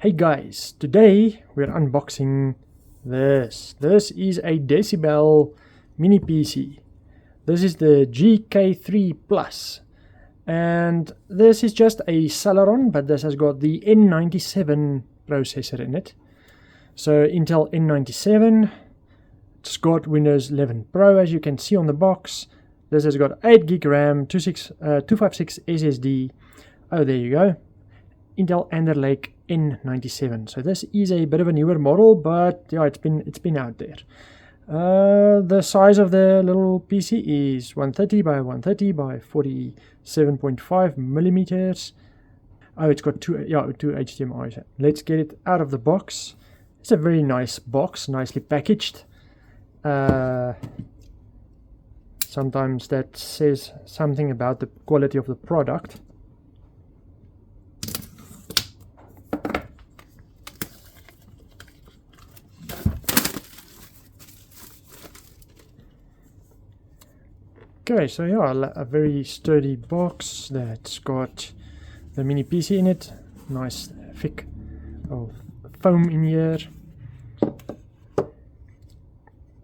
Hey guys, today we're unboxing this. This is a Decibell mini PC. This is the GK3 Plus. And this is just a Celeron, but this has got the N97 processor in it. So Intel N97. It's got Windows 11 Pro, as you can see on the box. This has got 8 GB RAM, 256 SSD. Oh, there you go. Intel Alder Lake N97. So this is a bit of a newer model, but yeah, it's been out there. The size of the little PC is 130 by 130 by 47.5 millimeters. Oh, it's got two HDMI's. Let's get it out of the box. It's a very nice box, nicely packaged. Sometimes that says something about the quality of the product. Okay, so yeah, a very sturdy box that's got the mini PC in it. Nice thick foam in here.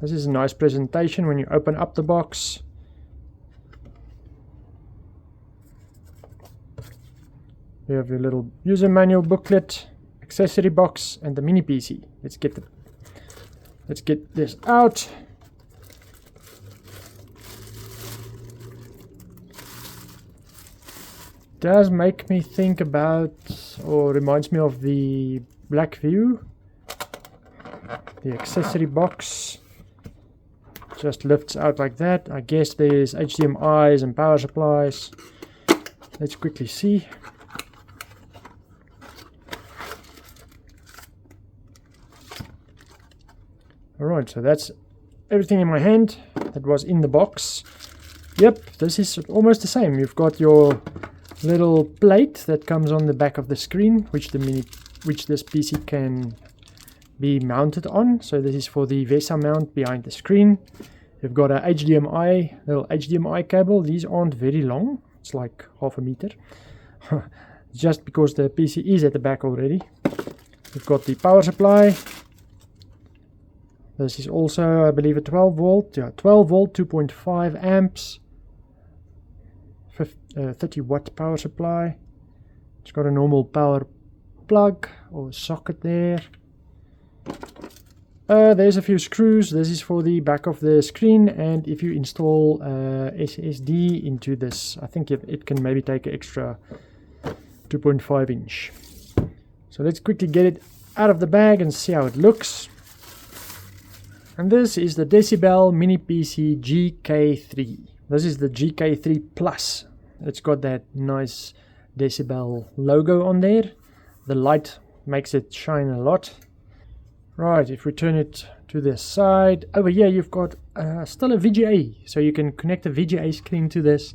This is a nice presentation when you open up the box. You have your little user manual booklet, accessory box, and the mini PC. Let's get this out. Does make me think about, or reminds me of the Blackview. The accessory box just lifts out like that. I guess there's HDMI's and power supplies. Let's quickly see. Alright, so that's everything in my hand that was in the box. Yep, this is almost the same. You've got your little plate that comes on the back of the screen, which this PC can be mounted on. So this is for the VESA mount behind the screen. You've got a little HDMI cable. These aren't very long. It's like half a meter. Just because the PC is at the back already. You've got the power supply. This is also, I believe, a 12 volt. Yeah, 12 volt, 2.5 amps. 30 watt power supply. It's got a normal power plug or socket there. There's a few screws. This is for the back of the screen, and if you install SSD into this, I think it can maybe take an extra 2.5 inch. So let's quickly get it out of the bag and see how it looks. And this is the Decibell mini PC GK3. This is the GK3 Plus. It's got that nice Decibell logo on there. The light makes it shine a lot. Right, if we turn it to the side, over here you've got still a VGA. So you can connect a VGA screen to this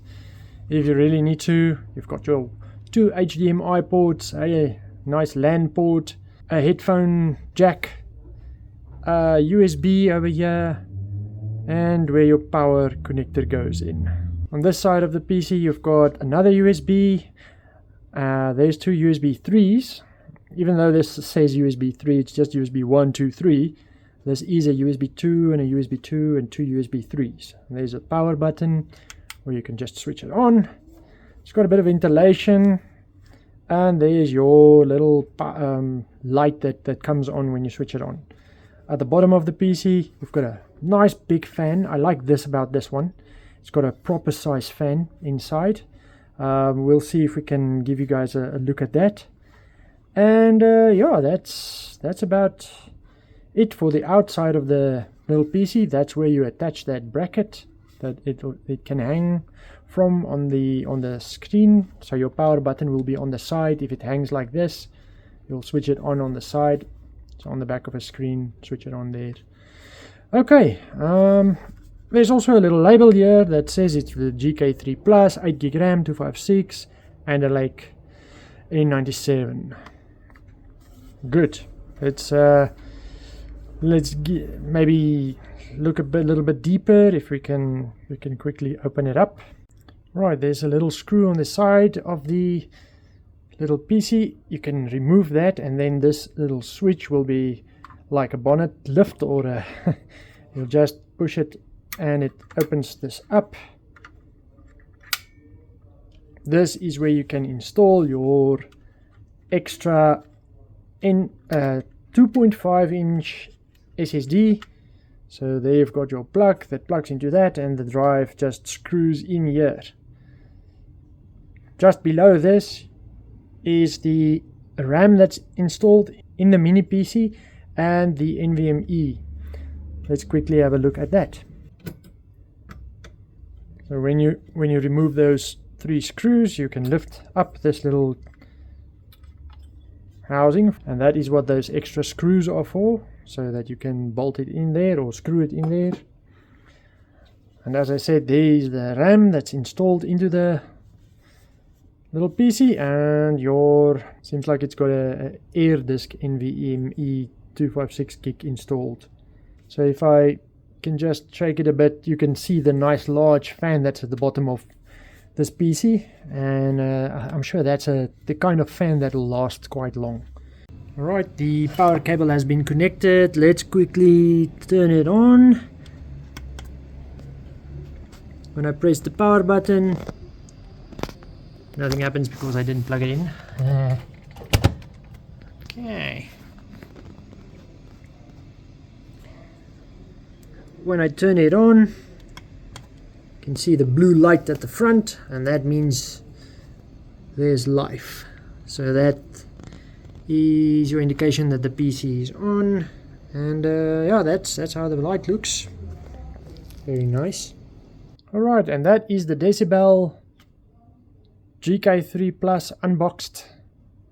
if you really need to. You've got your 2 HDMI ports, a nice LAN port, a headphone jack, USB over here, and where your power connector goes in. On this side of the PC you've got another USB. There's 2 USB 3s. Even though this says USB 3, it's just USB 1, 2, 3. This is a USB 2 and a USB 2 and 2 USB 3s. There's a power button where you can just switch it on. It's got a bit of ventilation. And there's your little light that comes on when you switch it on. At the bottom of the PC, you've got a nice big fan. I like this about this one. It's got a proper size fan inside. We'll see if we can give you guys a look at that. And yeah, that's about it for the outside of the little PC. That's where you attach that bracket that it can hang from on the screen. So your power button will be on the side. If it hangs like this, you'll switch it on the side. So on the back of a screen, switch it on there. Okay, there's also a little label here that says it's the GK3 Plus, 8 GB RAM, 256, and a Lake N97. Good. Let's maybe look a little bit deeper. If we can quickly open it up. Right, there's a little screw on the side of the little PC, you can remove that, and then this little switch will be like a bonnet lift, or a you'll just push it and it opens this up. This is where you can install your extra 2.5 inch SSD. So there you've got your plug that plugs into that, and the drive just screws in here. Just below this is the RAM that's installed in the mini PC and the NVMe. Let's quickly have a look at that. So when you remove those 3 screws, you can lift up this little housing, and that is what those extra screws are for, so that you can bolt it in there or screw it in there. And as I said, there is the RAM that's installed into the little PC, and your seems like it's got a air disk NVMe 256 gig installed. So if I can just shake it a bit, you can see the nice large fan that's at the bottom of this PC, and I'm sure that's the kind of fan that will last quite long. Alright, the power cable has been connected. Let's quickly turn it on. When I press the power button, nothing happens because I didn't plug it in. Okay. When I turn it on, you can see the blue light at the front, and that means there's life. So that is your indication that the PC is on, and yeah, that's how the light looks. Very nice. Alright, and that is the Decibell GK3 Plus unboxed.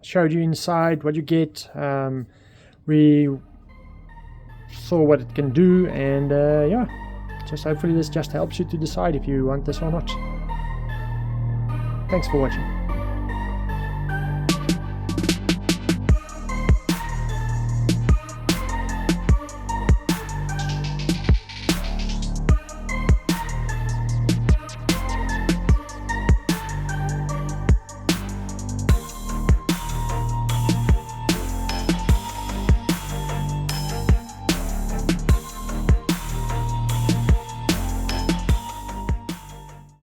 Showed you inside what you get. We saw what it can do, and yeah, just hopefully this just helps you to decide if you want this or not. Thanks for watching.